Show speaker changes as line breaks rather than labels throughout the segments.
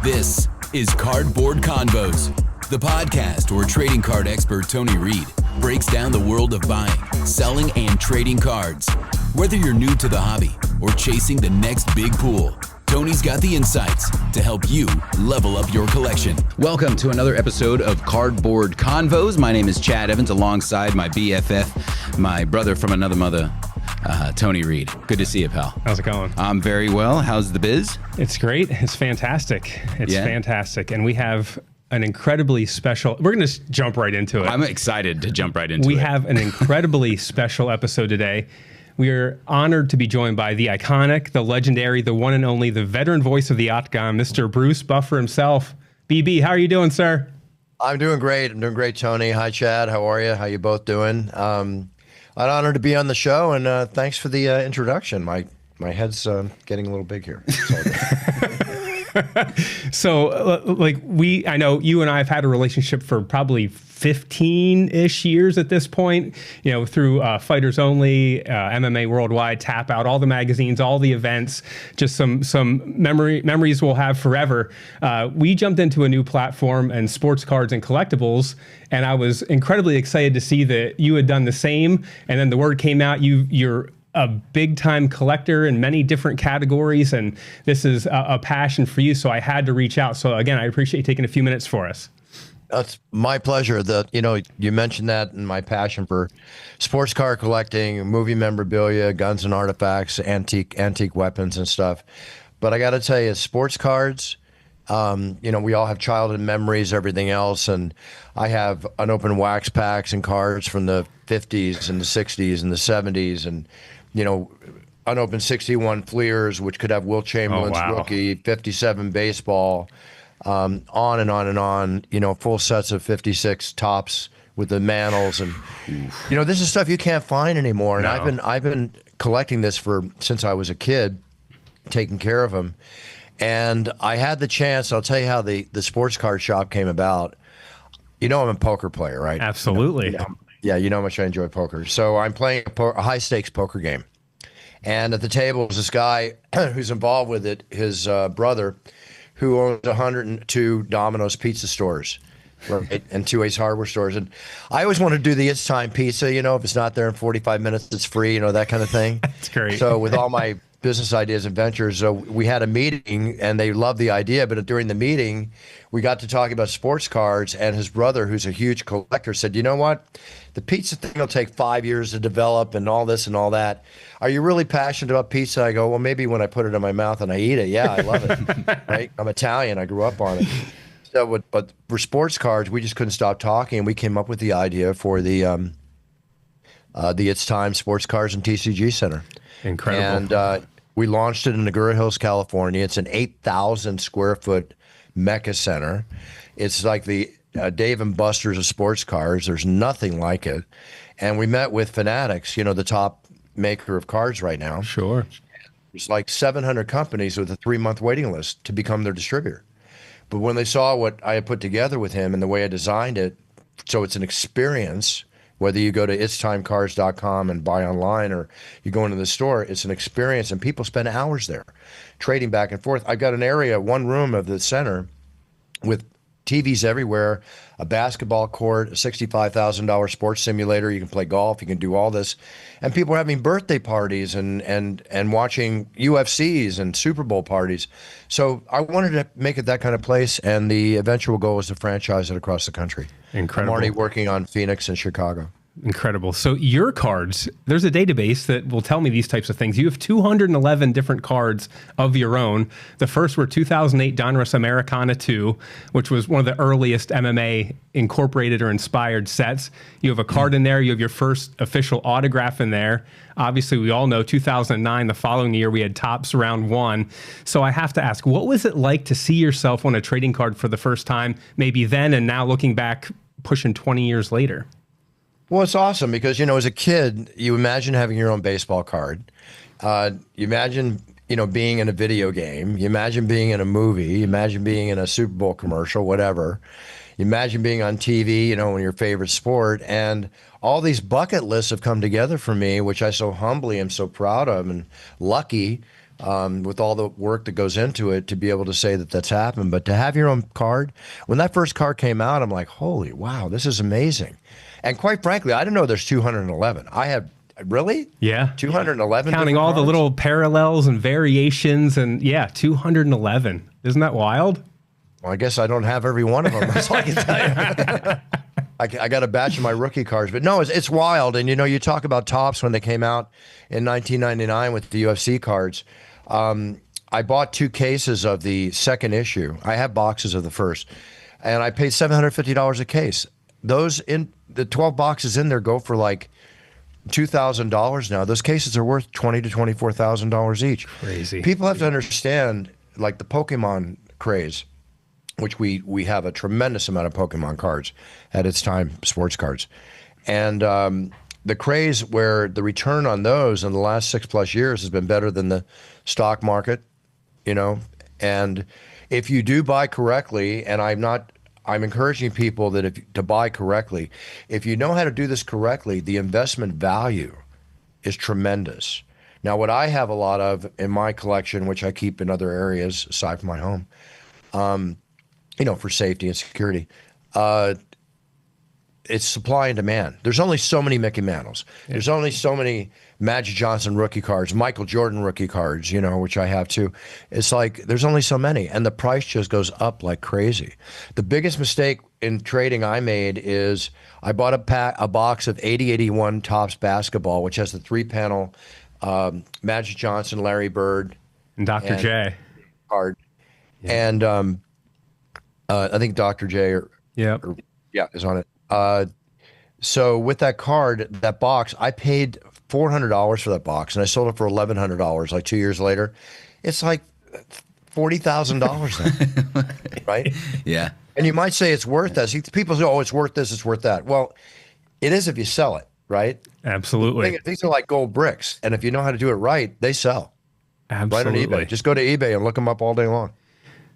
This is Cardboard Convos, the podcast where trading card expert Tony Reed breaks down the world of buying, selling, and trading cards. Whether you're new to the hobby or chasing the next big pool, Tony's got the insights to help you level up your collection. Welcome to another episode of Cardboard Convos. My name is Chad Evans, alongside my BFF, my brother from another mother, Tony Reed. Good to see you, pal.
How's it going?
I'm very well. How's the biz?
It's great. It's fantastic. It's fantastic. And we have an incredibly special, we're going to jump right into it.
I'm excited to jump right into it.
We have an incredibly special episode today. We are honored to be joined by the iconic, the legendary, the one and only, the veteran voice of the Octagon, Mr. Bruce Buffer himself. BB, how are you doing, sir?
I'm doing great. I'm doing great, Tony. Hi, Chad. How are you? How you both doing? I'm honored to be on the show, and thanks for the introduction. My head's getting a little big here.
So, I know you and I have had a relationship for probably 15-ish years at this point, through Fighters Only, MMA Worldwide, Tap Out, all the magazines, all the events, just some memories we'll have forever. We jumped into a new platform and sports cards and collectibles, and I was incredibly excited to see that you had done the same. And then the word came out, you're a big time collector in many different categories, and this is a passion for you. So I had to reach out. So again, I appreciate you taking a few minutes for us.
It's my pleasure. You mentioned that, and my passion for sports car collecting, movie memorabilia, guns and artifacts, antique weapons and stuff. But I got to tell you, sports cards, we all have childhood memories, everything else. And I have unopened wax packs and cards from the 50s and the 60s and the 70s, and unopened 61 Fleers, which could have Wilt Chamberlain's rookie, 57 baseball, on and on and on, full sets of 56 tops with the mantles. And, this is stuff you can't find anymore. And I've been collecting this since I was a kid, taking care of them. And I had the chance, I'll tell you how the sports card shop came about. I'm a poker player, right?
Absolutely.
Yeah, you know how much I enjoy poker. So I'm playing a high-stakes poker game. And at the table is this guy who's involved with it, his brother, who owns 102 Domino's pizza stores, right, and 2 Ace Hardware stores. And I always want to do the It's Time pizza, if it's not there in 45 minutes, it's free, that kind of thing.
That's great.
So with all my business ideas and ventures, so we had a meeting, and they loved the idea. But during the meeting, we got to talking about sports cards, and his brother, who's a huge collector, said, "You know what? The pizza thing will take 5 years to develop, and all this and all that. Are you really passionate about pizza?" I go, "Well, maybe when I put it in my mouth and I eat it. Yeah, I love it. Right? I'm Italian. I grew up on it." So, but for sports cards, we just couldn't stop talking, and we came up with the idea for the It's Time Sports Cards and TCG Center.
Incredible.
And we launched it in Agoura Hills, California. It's an 8,000 square foot Mecca center. It's like the Dave and Buster's of sports cars. There's nothing like it. And we met with Fanatics, the top maker of cards right now.
Sure.
There's like 700 companies with a 3-month waiting list to become their distributor. But when they saw what I had put together with him and the way I designed it, so it's an experience. Whether you go to itstimecars.com and buy online, or you go into the store, it's an experience, and people spend hours there trading back and forth. I've got an area, one room of the center with TVs everywhere, a basketball court, a $65,000 sports simulator. You can play golf, you can do all this. And people are having birthday parties and watching UFCs and Super Bowl parties. So I wanted to make it that kind of place, and the eventual goal is to franchise it across the country.
Incredible.
I'm already working on Phoenix and Chicago.
Incredible. So your cards, there's a database that will tell me these types of things. You have 211 different cards of your own. The first were 2008 Donruss Americana 2, which was one of the earliest MMA incorporated or inspired sets. You have a card in there. You have your first official autograph in there. Obviously, we all know 2009, the following year, we had Topps Round 1. So I have to ask, what was it like to see yourself on a trading card for the first time, maybe then and now looking back, pushing 20 years later?
Well, it's awesome because, as a kid, you imagine having your own baseball card. You imagine, being in a video game. You imagine being in a movie. You imagine being in a Super Bowl commercial, whatever. You imagine being on TV, in your favorite sport. And all these bucket lists have come together for me, which I so humbly am so proud of and lucky with all the work that goes into it to be able to say that that's happened. But to have your own card, when that first card came out, I'm like, holy wow, this is amazing. And quite frankly, I didn't know there's 211. I have, really?
Yeah.
211?
Counting all
cards?
the little parallels and variations, and 211. Isn't that wild?
Well, I guess I don't have every one of them. That's all I can tell you. I got a batch of my rookie cards, but no, it's wild. And you talk about Topps when they came out in 1999 with the UFC cards. I bought 2 cases of the second issue. I have boxes of the first, and I paid $750 a case. Those in the 12 boxes in there go for like $2,000 now. Those cases are worth $20,000 to $24,000 each.
Crazy.
People have to understand, like the Pokemon craze, which we have a tremendous amount of Pokemon cards at its time, sports cards. And the craze where the return on those in the last 6+ years has been better than the stock market, and if you do buy correctly, and I'm encouraging people that to buy correctly, if you know how to do this correctly, the investment value is tremendous. Now, what I have a lot of in my collection, which I keep in other areas aside from my home, for safety and security, it's supply and demand. There's only so many Mickey Mantles. Yeah. There's only so many Magic Johnson rookie cards, Michael Jordan rookie cards, which I have too. It's like there's only so many, and the price just goes up like crazy. The biggest mistake in trading I made is I bought a box of 80/81 Topps basketball, which has the 3-panel Magic Johnson, Larry Bird,
and Dr. J
card, and I think Dr. J is on it. So with that card, that box, I paid $400 for that box, and I sold it for $1,100 like 2 years later. It's like $40,000 now, right?
Yeah.
And you might say it's worth this. People say, oh, it's worth this, it's worth that. Well, it is if you sell it, right?
Absolutely.
These are like gold bricks, and if you know how to do it right, they sell.
Absolutely.
Right on eBay. Just go to eBay and look them up all day long.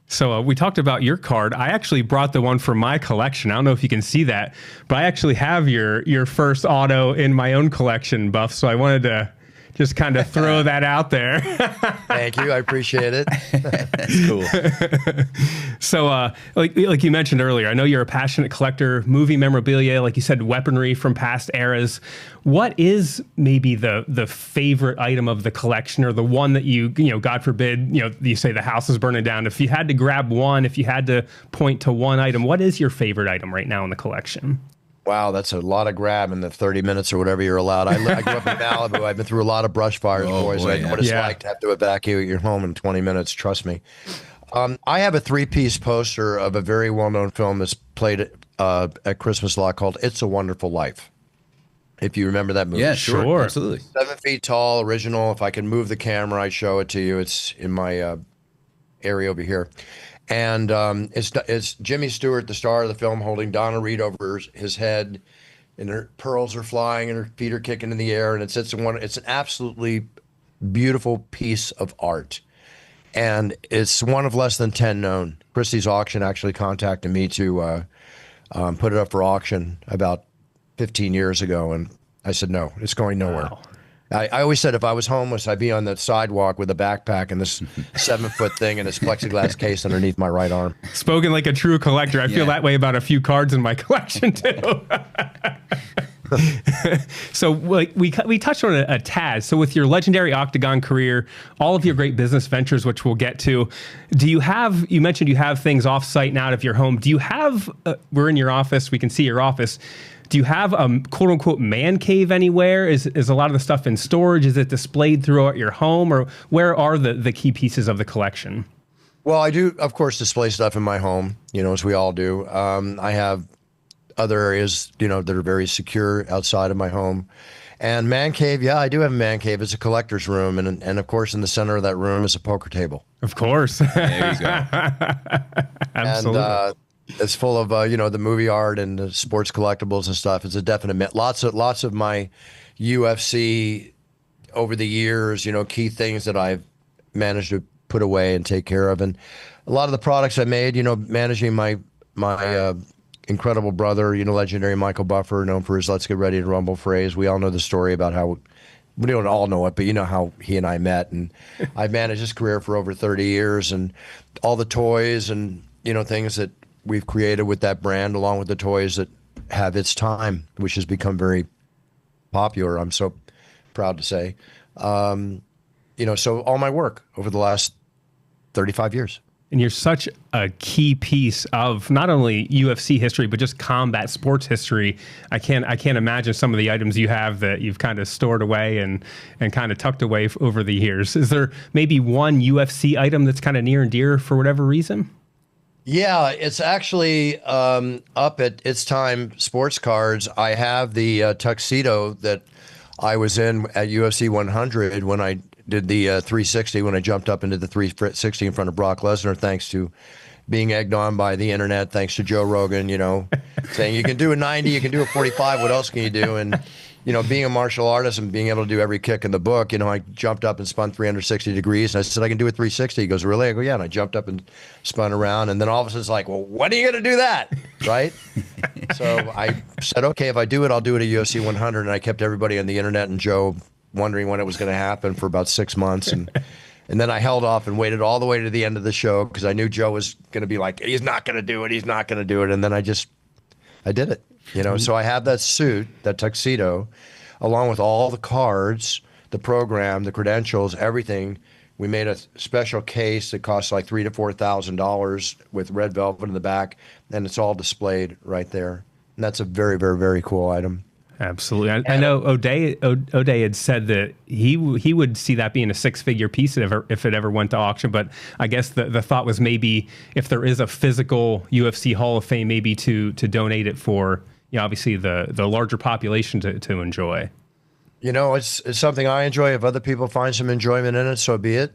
So we talked about your card. I actually brought the one from my collection. I don't know if you can see that, but I actually have your first auto in my own collection, Buff. So I wanted to just kind of throw that out there.
Thank you. I appreciate it.
That's cool.
So like you mentioned earlier, I know you're a passionate collector, movie memorabilia, like you said, weaponry from past eras. What is maybe the favorite item of the collection, or the one that you God forbid, you say the house is burning down. If you had to grab one, if you had to point to one item, what is your favorite item right now in the collection?
Wow, that's a lot of grab in the 30 minutes or whatever you're allowed. I grew up in Malibu. I've been through a lot of brush fires, boys. I know what it's like to have to evacuate your home in 20 minutes. Trust me. I have a 3-piece poster of a very well-known film that's played at Christmas a lot called It's a Wonderful Life. If you remember that movie.
Yeah, sure. Absolutely.
7 feet tall, original. If I can move the camera, I'd show it to you. It's in my area over here. And it's Jimmy Stewart, the star of the film, holding Donna Reed over his head, and her pearls are flying and her feet are kicking in the air. And it's an absolutely beautiful piece of art. And it's one of less than 10 known. Christie's Auction actually contacted me to put it up for auction about 15 years ago. And I said, no, it's going nowhere.
Wow.
I always said if I was homeless, I'd be on the sidewalk with a backpack and this 7-foot thing and this plexiglass case underneath my right arm.
Spoken like a true collector. I feel that way about a few cards in my collection too. So like we touched on a tad. So with your legendary Octagon career, all of your great business ventures, which we'll get to, you mentioned you have things off site and out of your home. Do you have, we're in your office, we can see your office. Do you have a quote unquote man cave anywhere? Is a lot of the stuff in storage? Is it displayed throughout your home, or where are the key pieces of the collection?
Well, I do, of course, display stuff in my home, as we all do. I have other areas, that are very secure outside of my home. And man cave, yeah, I do have a man cave. It's a collector's room. And of course, in the center of that room is a poker table.
Of course.
There you go.
Absolutely.
And it's full of, the movie art and the sports collectibles and stuff. It's a definite, lots of my UFC over the years, key things that I've managed to put away and take care of. And a lot of the products I made, managing my incredible brother, legendary Michael Buffer, known for his "Let's get ready to rumble" phrase. We all know the story about how we don't all know it, but you know how he and I met, and I've managed his career for over 30 years, and all the toys and, you know, things that we've created with that brand, along with the toys that have its time, which has become very popular. I'm so proud to say, you know, so all my work over the last 35 years.
And you're such a key piece of not only UFC history, but just combat sports history. I can't imagine some of the items you have that you've kind of stored away and kind of tucked away over the years. Is there maybe one UFC item that's kind of near and dear for whatever reason?
Yeah, it's actually up at It's Time Sports Cards. I have the tuxedo that I was in at UFC 100 when I did the 360, when I jumped up into the 360 in front of Brock Lesnar, thanks to being egged on by the internet, thanks to Joe Rogan, you know, saying you can do a 90, you can do a 45, what else can you do? And, you know, being a martial artist and being able to do every kick in the book, you know, I jumped up and spun 360 degrees, and I said, I can do a 360. He goes, really? I go, yeah. And I jumped up and spun around, and then all of a sudden it's like, well, when are you going to do that? Right? So I said, okay, if I do it, I'll do it at UFC 100, and I kept everybody on the internet and Joe wondering when it was going to happen for about 6 months. And then I held off and waited all the way to the end of the show because I knew Joe was going to be like, he's not going to do it. He's not going to do it. And then I did it, you know? So I have that suit, that tuxedo, along with all the cards, the program, the credentials, everything. We made a special case that costs like $3,000 to $4,000 with red velvet in the back. And it's all displayed right there. And that's a very, very, very cool item.
Absolutely. I know O'Day had said that he would see that being a six-figure piece if it ever went to auction. But I guess the thought was maybe if there is a physical UFC Hall of Fame, maybe to donate it for, you know, obviously the larger population to enjoy.
You know, it's something I enjoy. If other people find some enjoyment in it, so be it.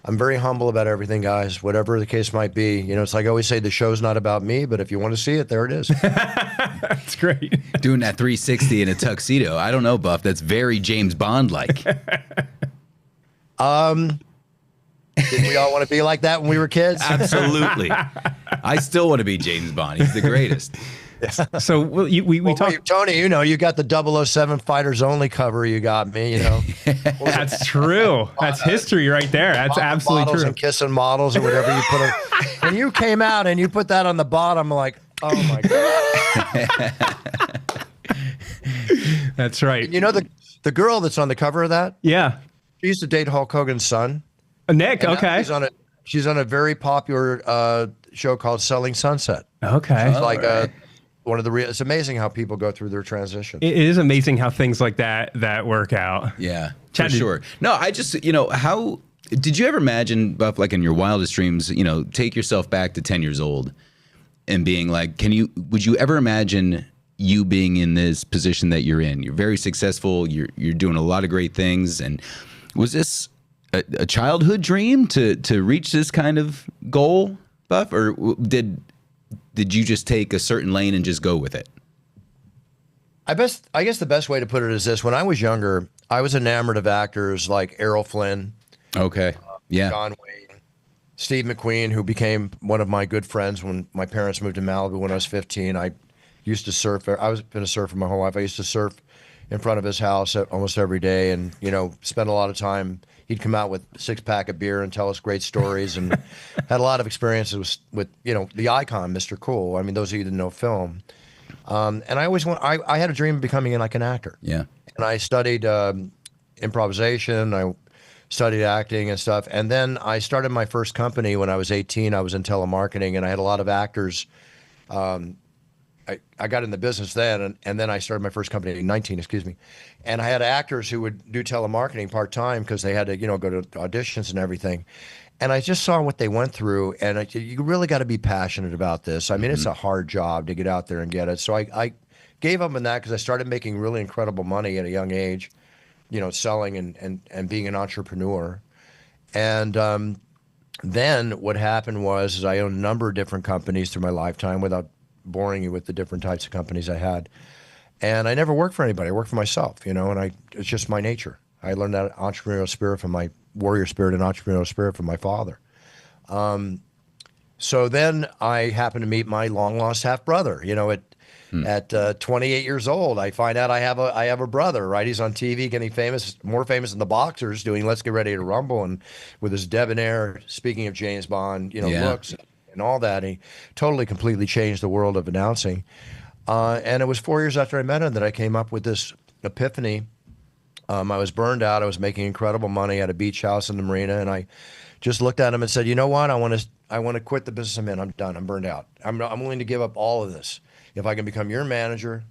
I'm very humble about everything, guys, whatever the case might be. You know, it's like I always say, the show's not about me, but if you want to see it, there it is.
That's great.
Doing that 360 in a tuxedo. I don't know, Buff. That's very James Bond-like.
Didn't we all want to be like that when we were kids?
Absolutely. I still want to be James Bond. He's the greatest.
So we talked.
Wait, Tony, you know, you got the 007 Fighters Only cover. You got me, you know.
That's true. That's history right there. That's absolutely true.
And kissing models or whatever you put on. When you came out and you put that on the bottom, I'm like, oh my God.
That's right.
And you know the girl that's on the cover of that?
Yeah.
She used to date Hulk Hogan's son.
Nick,
And now
okay.
She's on a very popular show called Selling Sunset.
Okay.
She's like one of the real. It's amazing how people go through their transition.
It is amazing how things like that work out.
Yeah,
Chad,
for sure. No, I just, you know, how did you ever imagine, Buff, like in your wildest dreams, you know, take yourself back to 10 years old and being like, would you ever imagine you being in this position that you're in? You're very successful. You're doing a lot of great things. And was this a childhood dream to reach this kind of goal, Buff, or did you just take a certain lane and just go with it?
I guess the best way to put it is this: when I was younger, I was enamored of actors like Errol Flynn,
Okay, yeah,
John Wayne, Steve McQueen, who became one of my good friends when my parents moved to Malibu when I was 15. I used to surf. Been a surfer my whole life. I used to surf in front of his house almost every day, and you know, spent a lot of time. He'd come out with a 6-pack of beer and tell us great stories, and had a lot of experiences with you know, the icon, Mr. Cool. I mean, those of you that know film. And I always I had a dream of becoming like an actor.
yeah.
And I studied improvisation. I studied acting and stuff. And then I started my first company when I was 18. I was in telemarketing, and I had a lot of actors. I got in the business then, and then I started my first company at 19, excuse me. And I had actors who would do telemarketing part-time because they had to, you know, go to auditions and everything. And I just saw what they went through, and you really got to be passionate about this. I mean, it's a hard job to get out there and get it. So I gave up on that because I started making really incredible money at a young age, you know, selling and being an entrepreneur. And then what happened was I owned a number of different companies through my lifetime without boring you with the different types of companies I had. And I never worked for anybody. I worked for myself, you know, and it's just my nature. I learned that entrepreneurial spirit from my warrior spirit and entrepreneurial spirit from my father. So then I happened to meet my long lost half brother. You know, At 28 years old, I find out I have a brother, right? He's on TV getting famous, more famous than the boxers, doing Let's Get Ready to Rumble, and with his debonair, speaking of James Bond, looks and all that. He totally, completely changed the world of announcing. And it was 4 years after I met him that I came up with this epiphany. I was burned out. I was making incredible money at a beach house in the marina, and I just looked at him and said, you know what? I want to quit the business I'm in. I'm done. I'm burned out. I'm willing to give up all of this if I can become your manager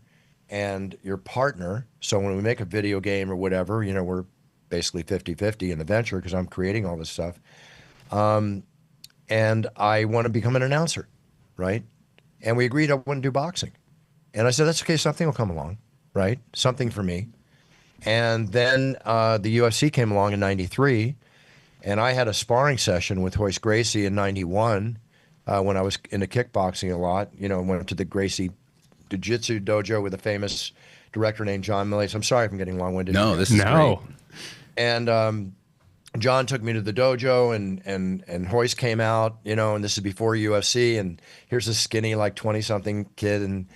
and your partner. So when we make a video game or whatever, we're basically 50-50 in the venture because I'm creating all this stuff. And I want to become an announcer, right? And we agreed I wouldn't do boxing. And I said, that's okay. Something will come along, right? Something for me. And then the UFC came along in 93, and I had a sparring session with Royce Gracie in 91 when I was into kickboxing a lot. Went to the Gracie Jiu-Jitsu dojo with a famous director named John Millay. So I'm sorry if I'm getting long-winded.
No, this is great.
And John took me to the dojo, and Royce came out, and this is before UFC, and here's this skinny, like 20-something kid, and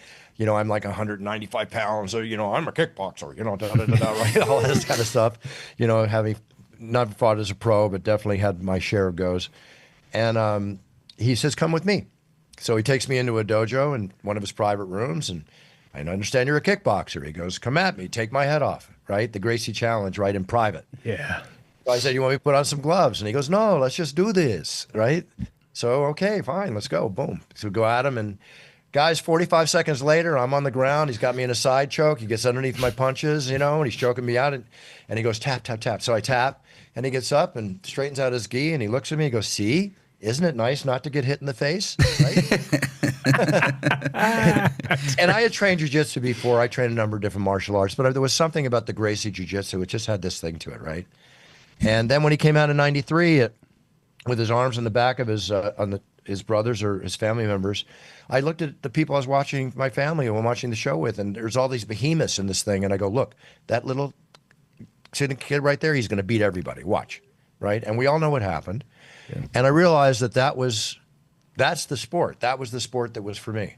I'm like 195 pounds, so I'm a kickboxer, right? All this kind of stuff, having not fought as a pro, but definitely had my share of goes. And he says, come with me. So he takes me into a dojo in one of his private rooms, and I understand you're a kickboxer. He goes, come at me, take my head off, right? The Gracie Challenge, right, in private.
Yeah.
So I said, you want me to put on some gloves? And he goes, no, let's just do this, right? So, okay, fine, let's go. Boom. So we go at him, and guys, 45 seconds later, I'm on the ground. He's got me in a side choke. He gets underneath my punches, and he's choking me out. And he goes, tap, tap, tap. So I tap, and he gets up and straightens out his gi, and he looks at me and goes, see? Isn't it nice not to get hit in the face? Right? And I had trained jiu-jitsu before. I trained a number of different martial arts, but there was something about the Gracie jiu-jitsu. It just had this thing to it, right? And then when he came out in 93 with his arms on the back of his brothers or his family members, I looked at the people I was watching, my family, who I'm watching the show with, and there's all these behemoths in this thing. And I go, look, that little sitting kid right there, he's going to beat everybody. Watch, right? And we all know what happened. Yeah. And I realized that's the sport. That was the sport that was for me.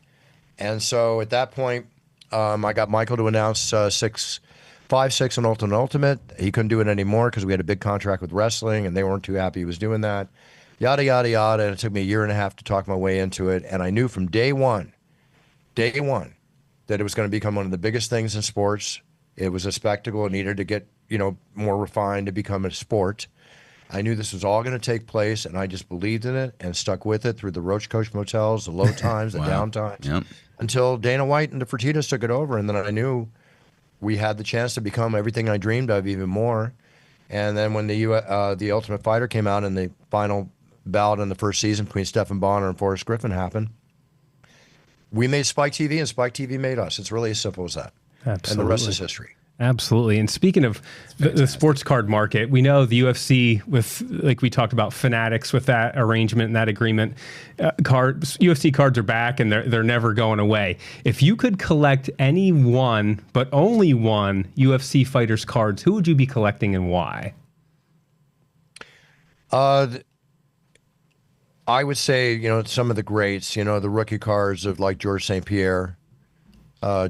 And so at that point, I got Michael to announce 5-6 and Ultimate. He couldn't do it anymore because we had a big contract with wrestling, and they weren't too happy he was doing that. Yada, yada, yada. And it took me a year and a half to talk my way into it. And I knew from day one, that it was going to become one of the biggest things in sports. It was a spectacle. It needed to get, more refined to become a sport. I knew this was all going to take place, and I just believed in it and stuck with it through the Roach Coach motels, the low times, the down times, until Dana White and the Fertittas took it over. And then I knew we had the chance to become everything I dreamed of, even more. And then when the Ultimate Fighter came out in the final bout in the first season between Stephen Bonner and Forrest Griffin happened, we made Spike TV, and Spike TV made us. It's really as simple as that.
Absolutely.
And the rest is history.
Absolutely. And speaking of the sports card market, we know the UFC, with, like we talked about, Fanatics, with that arrangement and that agreement, UFC cards are back, and they're never going away. If you could collect any one, but only one, UFC fighters cards, who would you be collecting and why?
I would say, some of the greats, the rookie cards of like George St. Pierre,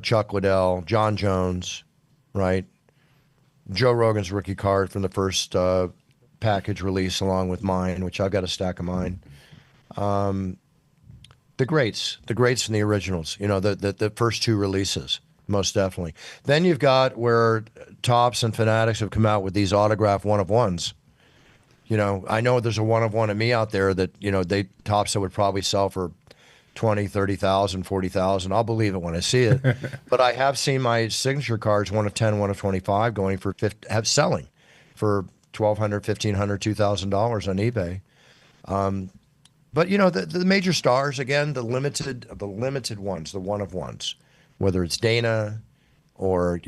Chuck Liddell, John Jones, right? Joe Rogan's rookie card from the first package release along with mine, which I've got a stack of mine. The greats from the originals, the first two releases, most definitely. Then you've got where Topps and Fanatics have come out with these autographed one-of-ones. I know there's a one-of-one of me out there that, Topps that would probably sell for 20, 30,000, 40,000. I'll believe it when I see it. But I have seen my signature cards, 1 of 10, 1 of 25, going for selling for $1,200, $1,500, $2,000 on eBay. But the major stars, again, the limited ones, the one of ones, whether it's Dana or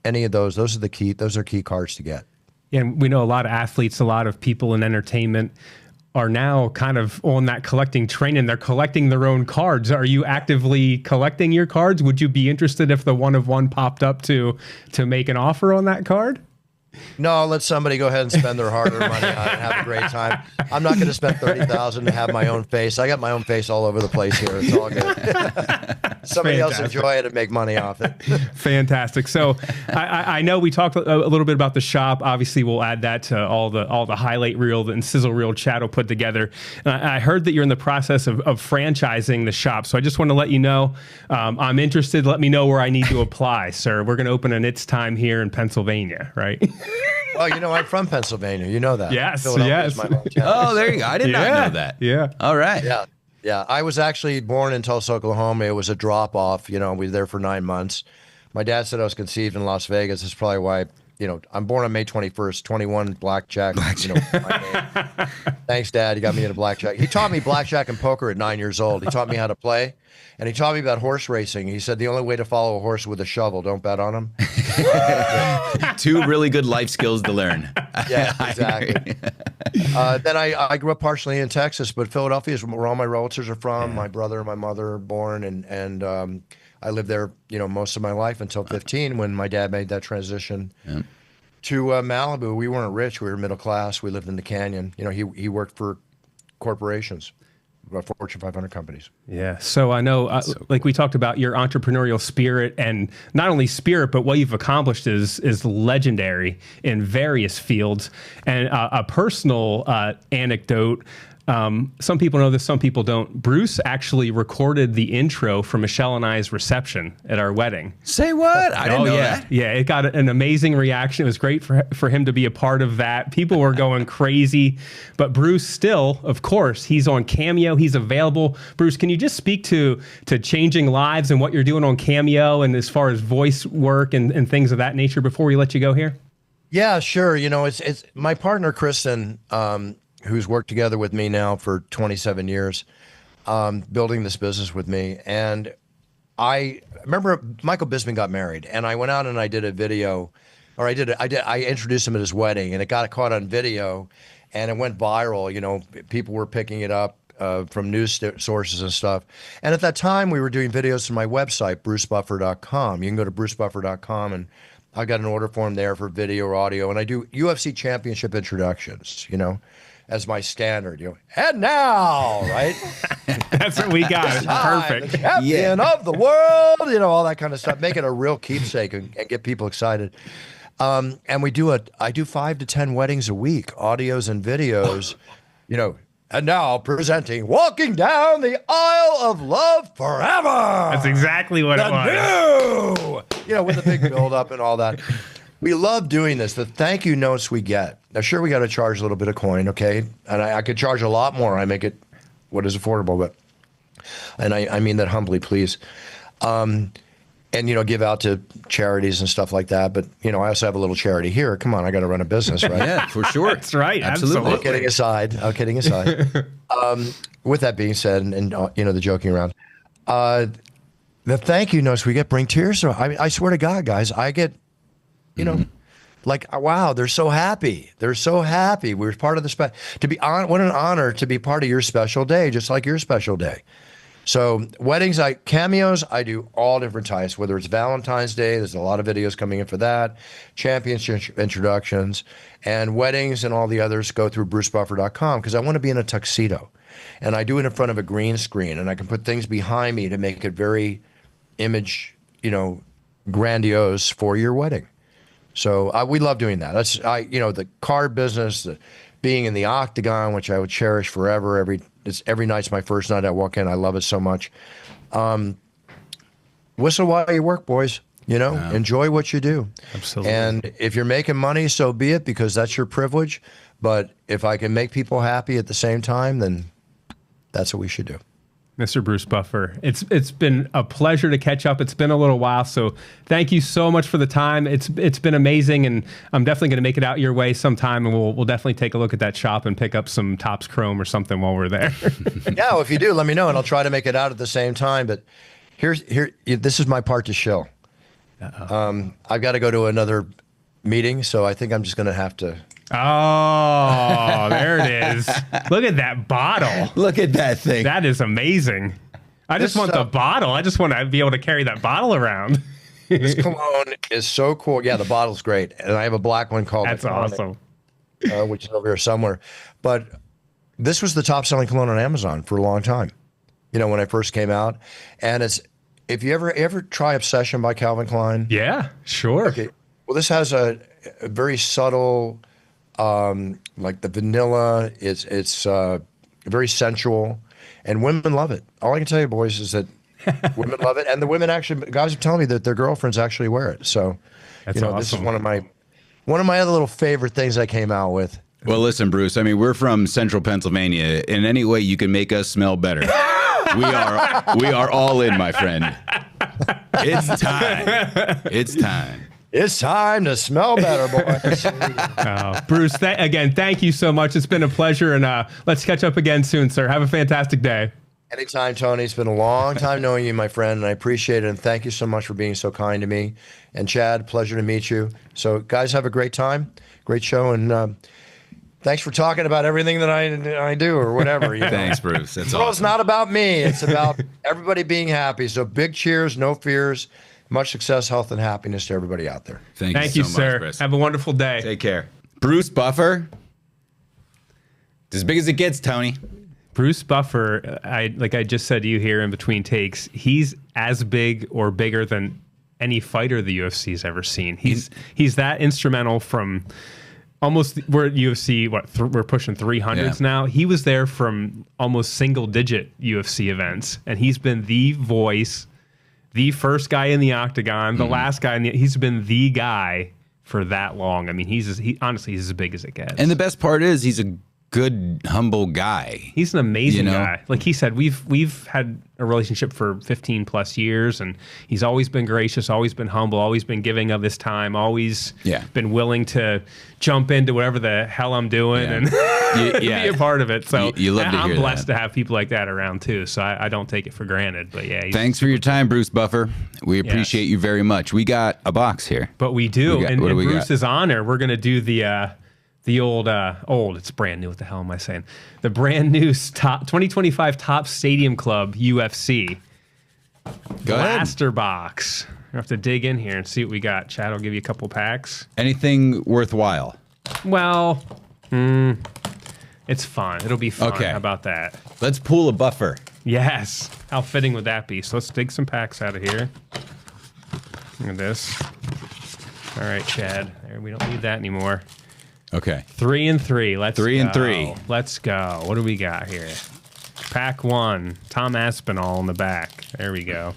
any of those are key cards to get.
And we know a lot of athletes, a lot of people in entertainment are now kind of on that collecting train, and they're collecting their own cards. Are you actively collecting your cards? Would you be interested if the one of one popped up to make an offer on that card?
No, I'll let somebody go ahead and spend their hard-earned money on it and have a great time. I'm not going to spend $30,000 to have my own face. I got my own face all over the place here. It's all good. Somebody else
Fantastic.
enjoy it and make money off it.
Fantastic. So I know we talked a little bit about the shop. Obviously, we'll add that to all the highlight reel and sizzle reel Chad will put together. I heard that you're in the process of franchising the shop. So I just want to let you know I'm interested. Let me know where I need to apply, sir. We're going to open an It's Time here in Pennsylvania, right?
Well, I'm from Pennsylvania. You know that.
Yes,
Philadelphia is
yes.
my hometown.
Oh, there you go. I did not know that.
Yeah.
All right.
Yeah. Yeah. I was actually born in Tulsa, Oklahoma. It was a drop off. We were there for 9 months. My dad said I was conceived in Las Vegas. That's probably why, I'm born on May 21st, 21, blackjack. My name. Thanks, Dad. You got me into blackjack. He taught me blackjack and poker at 9 years old. He taught me how to play. And he taught me about horse racing. He said the only way to follow a horse with a shovel, don't bet on him.
Two really good life skills to learn.
Yeah, exactly. Then I grew up partially in Texas, but Philadelphia is where all my relatives are from. Yeah. My brother and my mother are born, and I lived there, most of my life until 15 when my dad made that transition to Malibu. We weren't rich. We were middle class. We lived in the canyon. He worked for corporations. Fortune 500 companies.
Yeah. So I know, like we talked about, your entrepreneurial spirit, and not only spirit, but what you've accomplished is legendary in various fields. And a personal anecdote. Some people know this, some people don't. Bruce actually recorded the intro for Michelle and I's reception at our wedding.
Say what? I didn't know that.
Yeah, it got an amazing reaction. It was great for him to be a part of that. People were going crazy. But Bruce still, of course, he's on Cameo. He's available. Bruce, can you just speak to changing lives and what you're doing on Cameo and as far as voice work and things of that nature before we let you go here?
Yeah, sure. It's my partner, Kristen, who's worked together with me now for 27 years, building this business with me. And I remember Michael Bisping got married, and I went out and I did a video, or I introduced him at his wedding, and it got caught on video, and it went viral. People were picking it up from news sources and stuff. And at that time, we were doing videos from my website, brucebuffer.com. You can go to brucebuffer.com, and I got an order form there for video or audio, and I do UFC championship introductions, as my standard, and now, right?
That's what we got. Perfect.
The champion of the world, all that kind of stuff. Make it a real keepsake and get people excited. And I do 5 to 10 weddings a week, audios and videos, and now presenting Walking Down the Aisle of Love Forever.
That's exactly what it was.
New, with a big build up and all that. We love doing this. The thank you notes we get. Now, sure, we got to charge a little bit of coin, okay? And I could charge a lot more. I make it what is affordable, and I mean that humbly, please. And, give out to charities and stuff like that. But, I also have a little charity here. Come on, I got to run a business, right?
Yeah, for sure.
That's right.
Absolutely.
All kidding aside. With that being said, and the joking around, the thank you notes we get bring tears to. I swear to God, guys, I get, like, wow, they're so happy. They're so happy. We're part of the what an honor to be part of your special day, just like your special day. So weddings, cameos, I do all different types, whether it's Valentine's Day, there's a lot of videos coming in for that, championship introductions, and weddings and all the others go through brucebuffer.com because I want to be in a tuxedo. And I do it in front of a green screen, and I can put things behind me to make it very grandiose for your wedding. So we love doing that. That's the card business, being in the Octagon, which I would cherish forever. Every night's my first night I walk in. I love it so much. Whistle while you work, boys. Enjoy what you do.
Absolutely.
And if you're making money, so be it, because that's your privilege. But if I can make people happy at the same time, then that's what we should do.
Mr. Bruce Buffer, it's been a pleasure to catch up. It's been a little while, so thank you so much for the time. It's been amazing, and I'm definitely going to make it out your way sometime, and we'll definitely take a look at that shop and pick up some Topps Chrome or something while we're there.
Yeah, well, if you do, let me know, and I'll try to make it out at the same time. But this is my part to shill. I've got to go to another meeting, so I think I'm just going to have to.
Oh, there it is. Look at that bottle.
Look at that thing.
That is amazing. I just want the bottle. I just want to be able to carry that bottle around.
This cologne is so cool. Yeah, the bottle's great. And I have a black one called
That's awesome.
Which is over here somewhere. But this was the top selling cologne on Amazon for a long time, when I first came out. And if you ever try Obsession by Calvin Klein.
Yeah, sure.
Okay. Well, this has a very subtle, like the vanilla. It's very sensual, and women love it. All I can tell you, boys, is that women love it, and the women actually, guys are telling me that their girlfriends actually wear it. So,
That's
This is
awesome.
one of my other little favorite things I came out with.
Well, listen, Bruce. I mean, we're from Central Pennsylvania. In any way you can make us smell better, we are all in, my friend. It's time. It's time.
It's time to smell better, boys.
Bruce, again, thank you so much. It's been a pleasure, and let's catch up again soon, sir. Have a fantastic day.
Anytime, Tony. It's been a long time knowing you, my friend, and I appreciate it. And thank you so much for being so kind to me. And Chad, pleasure to meet you. So, guys, have a great time. Great show, and thanks for talking about everything that I do or whatever.
Thanks, Bruce. That's
Well,
awesome.
it's not about me. It's about everybody being happy. So big cheers, no fears, much success, health, and happiness to everybody out there.
Thank
you,
so
sir.
much, Chris.
Have a wonderful day.
Take care. Bruce Buffer. It's as big as it gets, Tony.
Bruce Buffer, like I just said to you here in between takes, he's as big or bigger than any fighter the UFC's ever seen. He's that instrumental from almost, we're at UFC, we're pushing 300s now. He was there from almost single-digit UFC events, and he's been the voice, the first guy in the Octagon, the last guy he's been the guy for that long. I mean, honestly, he's as big as it gets.
And the best part is he's a good, humble guy.
He's an amazing
You know?
guy. Like he said, we've had a relationship for 15 plus years, and he's always been gracious, always been humble, always been giving of his time, always been willing to jump into whatever the hell I'm doing and be a part of it. So
you love to
I'm
hear
blessed
that.
to have people like that around too. So I don't take it for granted. But yeah,
Thanks for your time, Bruce Buffer. We appreciate you very much. We got a box here.
But we do.
What
In
do we got?
Bruce's honor, we're going to do the old, it's brand new. What the hell am I saying? The brand new 2025 Top Stadium Club UFC
Go ahead.
blaster box. I have to dig in here and see what we got. Chad will give you a couple packs.
Anything worthwhile?
Well, it's fun. It'll be fun.
Okay.
How about that?
Let's pull a buffer.
Yes. How fitting would that be? So let's dig some packs out of here. Look at this. All right, Chad. There, we don't need that anymore.
Okay.
3 and 3. Let's
3 and
go.
3.
Let's go. What do we got here? Pack 1. Tom Aspinall in the back. There we go.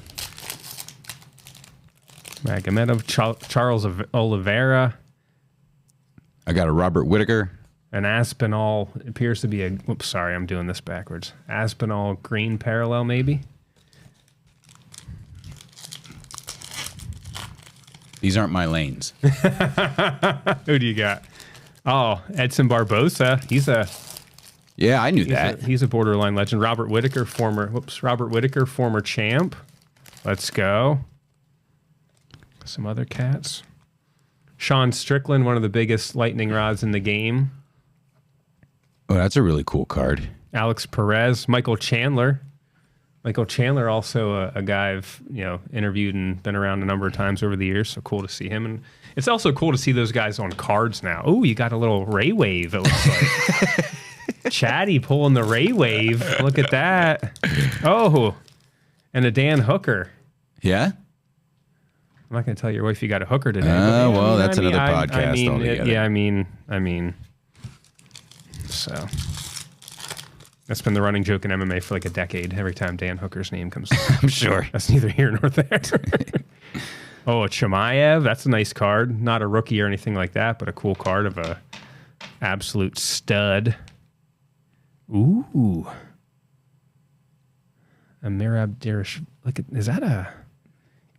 Magomedov, Charles Oliveira,
I got a Robert Whitaker.
an Aspinall. Appears to be a. Oops, sorry, I'm doing this backwards. Aspinall green parallel, maybe.
These aren't my lanes.
Who do you got? Oh, Edson Barbosa.
Yeah, I knew that.
He's a borderline legend. Robert Whitaker, former champ. Let's go. Some other cats. Sean Strickland, one of the biggest lightning rods in the game.
Oh, that's a really cool card.
Alex Perez, Michael Chandler. Michael Chandler, also a guy I've interviewed and been around a number of times over the years. So cool to see him, and it's also cool to see those guys on cards now. Oh, you got a little Ray Wave. It looks like Chatty pulling the Ray Wave. Look at that. Oh, and a Dan Hooker.
Yeah?
I'm not going to tell your wife you got a hooker today.
Well, that's another podcast altogether.
I mean, so that's been the running joke in MMA for like a decade. Every time Dan Hooker's name comes up.
I'm sure.
That's neither here nor there. Oh, Chimaev. That's a nice card. Not a rookie or anything like that, but a cool card of a absolute stud. Ooh. A Mirab Dirish. Look at, is that a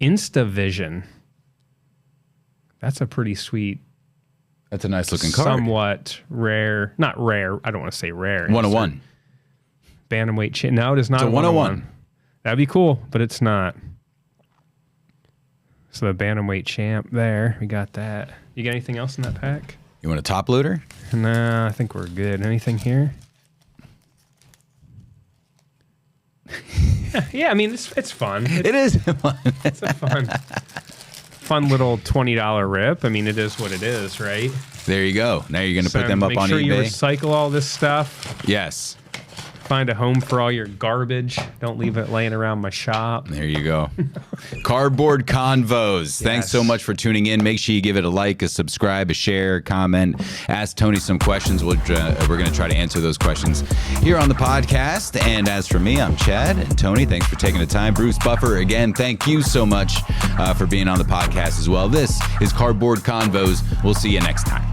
InstaVision? That's a pretty sweet,
That's a nice looking card.
somewhat rare. Not rare. I don't want to say rare.
101.
Bantamweight. No, it is not
It's a 101.
That'd be cool, but it's not. So the bantamweight champ there. We got that. You got anything else in that pack?
You want a top loader?
Nah, I think we're good. Anything here? Yeah, I mean, it's fun.
It is.
It's a fun little $20 rip. I mean, it is what it is, right?
There you go. Now you're going to put them up
make
on
sure
eBay.
you recycle all this stuff.
Yes.
Find a home for all your garbage. Don't leave it laying around my shop.
There you go. Cardboard Convos. Thanks so much for tuning in. Make sure you give it a like, a subscribe, a share, comment. Ask Tony some questions. We're going to try to answer those questions here on the podcast. And as for me, I'm Chad. And Tony, thanks for taking the time. Bruce Buffer, again, thank you so much for being on the podcast as well. This is Cardboard Convos. We'll see you next time.